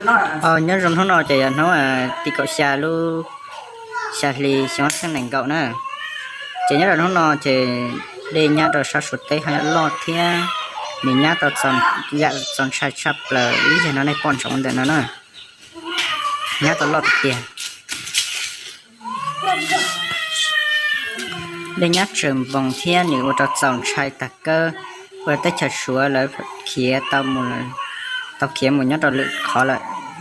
nhớ rồng thằng nào chạy nó thì cậu xa lu xa lì xong sang nành cậu nè chỉ nhớ là thằng nào chạy để nhá rồi sao sụt tay hay lọt thì mình nhá tao chọn dạ chọn sai sắp là ý gì nó này còn sống để nó nè nhá tao lọt tiền để nhá trường vòng thiên nếu tao chọn sai tắc cơ và tới chợt sủa là khía tao khía một nhá tao lựa khó lại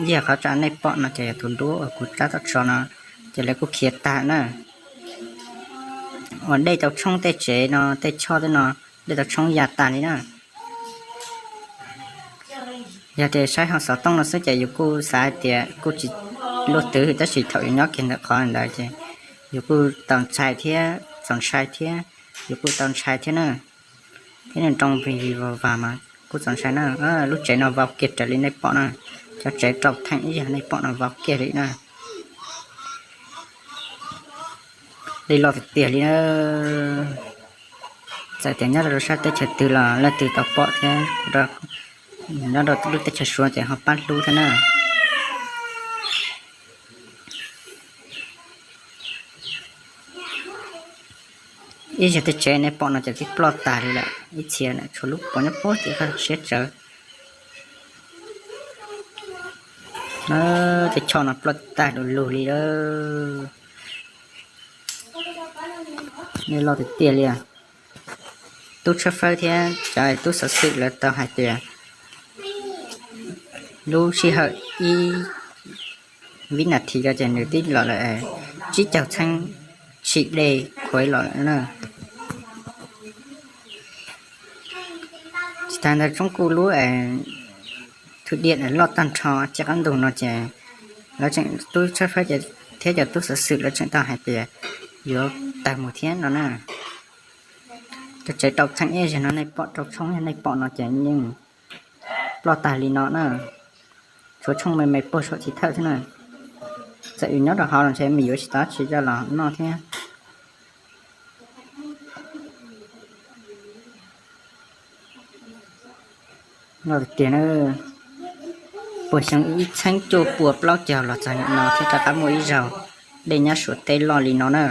giờเขาจะในปอนนะจะทุนรู้กูจะตัดชนะจะเลยกูเขียนตานะวันได้ตัดช่องแต่เจเนาะแต่ชอบด้วยเนาะได้ตัดช่องยาตานี่นะยาเดใช้ห้องสอบต้องเราซื้อใจอยู่กูสายเดียกูจิรถตื้อจะสิถอยน็อกกินแต่ขออันใดเจอยู่กูตอนชายเทียตอนชายเทียอยู่กูตอนชายเทียนะที่นั่นต้องไปvào màกูตอนชายนะlúcใจnó vào kiệt trở lênในปอนนะcho trẻ trọc thành như này bọn nó vào kia đấy nè đây lo phải tiền đi nữa giải tiền nhất là sao tới chợ từ là từ tàu bọ thế đó nó đợt lúc tới chợ xuống thì họ bắt lú thế nè ý giờ tới chợ này bọn nó chỉ biết plot tài đi lại ít tiền này cho lúc bọn nó post thì không sẽ trở thì cho nó plot tài đồ lù đi đó nên lo thì tiền liền tôi cho phơi thế trời tôi sợ sự là tao hại tiền lu chỉ hại y vĩ nạt thì ra chẳng được tí lọ lại chỉ chào thanh chị đề khối lọ nữa thành ra trong cô lúa thực điện là lo tan trò chắc ăn đồ nó chè nó chẳng tôi cho phép thế giờ tôi sự là chẳng tao hại tiền giữa tại một thiên nó nè tôi chạy đọc thằng ấy nó này bọn đọc xong này bọn nó chạy nhưng lo tài lý nó nè số trong mày bớt số chỉ thợ thế này chạy nhớ được họ làm sẽ mì với ta chỉ ra là nó thế nó được tiền ơi buổi sáng ít sáng cho buộc lo chèo là chẳng nó thì ta mỗi giàu để nhá số tay lo lý nó nè